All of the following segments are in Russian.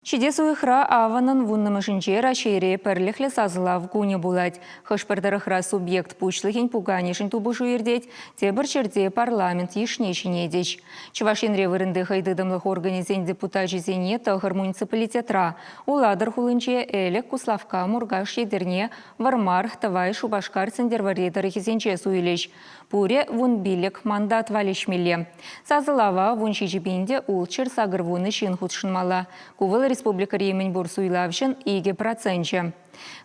Чидес уйхра аванын вуннымышынче рашере перлихле сазылав гуне булать. Хышпырдырыхра субъект пучлыхин пуганишин тубушу ердеть, тебір черде парламент ешнешин едеч. Чувашинре вырынды хайдыдымлых организен депутажизене тахыр муниципалитетра. Уладыр хулынче элек Куславка мургаш едерне вармар тавай шубашкар цендерваредары хизенче суйлеш. Пуре вун билек мандат валешмеле. Сазылава вун шижибинде улчыр сагыр вуны шин худшынмала. Кувыл республика Ремень бурсуйлавшын иге процентче.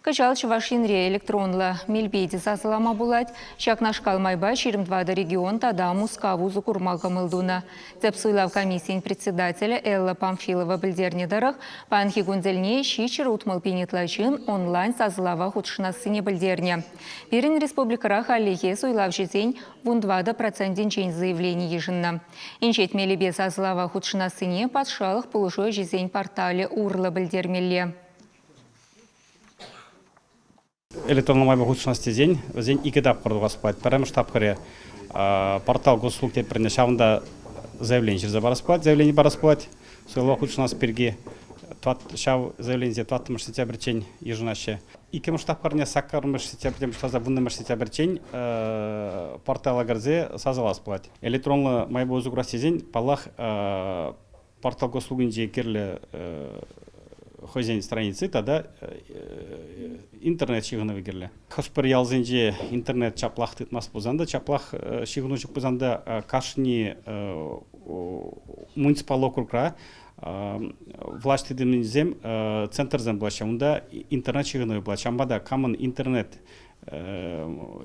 Качал Чувашинре электронла мельбеди сазылама булать, шакнаш калмайба 22 регион тада Мускаву зукурмалка мылдуна. Цепсуйлав комиссиян председателя Элла Памфилова бельдернедарах, панхи гунзельне щичер утмалпинетлачын онлайн сазылава худшынасыне бельдерне. Пирин республикарах аллихе суйлавшизень вун 20% чень заявлений ежинна. Инчет мелебе сазылава худшынасыне подшалых полушой жизнь портале урла бельдермелле. Электронный майба худшности день ике тапкыр баспайт. Пәрәмеш тапкыры портал госуслуг тепіріне шавында заявление через бараспайт, заявление бараспайт. Сойлова худшынас перге шав заявление 20 сентябрь чень еженаще. Ике штабкарне сакармыш сентябрь штаза буннымыш сентябрь чень портал агарзе сазаласпайт. Электронный майба узуграсти день палах портал госуслугинже керле хозяин страницы, тогда интернет шигыны вегерле. Хоспер ялзенже интернет чаплах тытмас бузанда, чаплах шигынучук бузанда кашни муниципал округра власть единзем центрзем блача, унда интернет шигыны блача, амбада камын интернет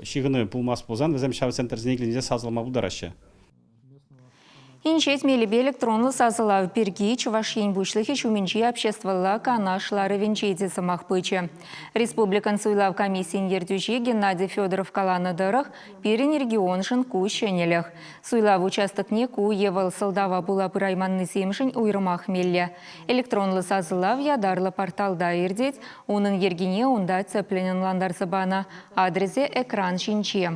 шигыны булмас бузан, везем шав центр знеглинзе сазылма будараще. Инчет мелебе электронлы сазылав перги Чувашин бушлыхи чуменчи обществовала канашлары венчейте самах пыче. Республикан суйлав комиссиян ердюжи Геннадий Федоров каланадырах пирин регион жын ку шенелях. Суйлав участок не ку евал солдава була пырайманны семшин уйрымах мелле. Электронлы сазылав ядарлы порталда ердеть, унын ергене унда цепленен ландар забана. Адрезе экран шинче.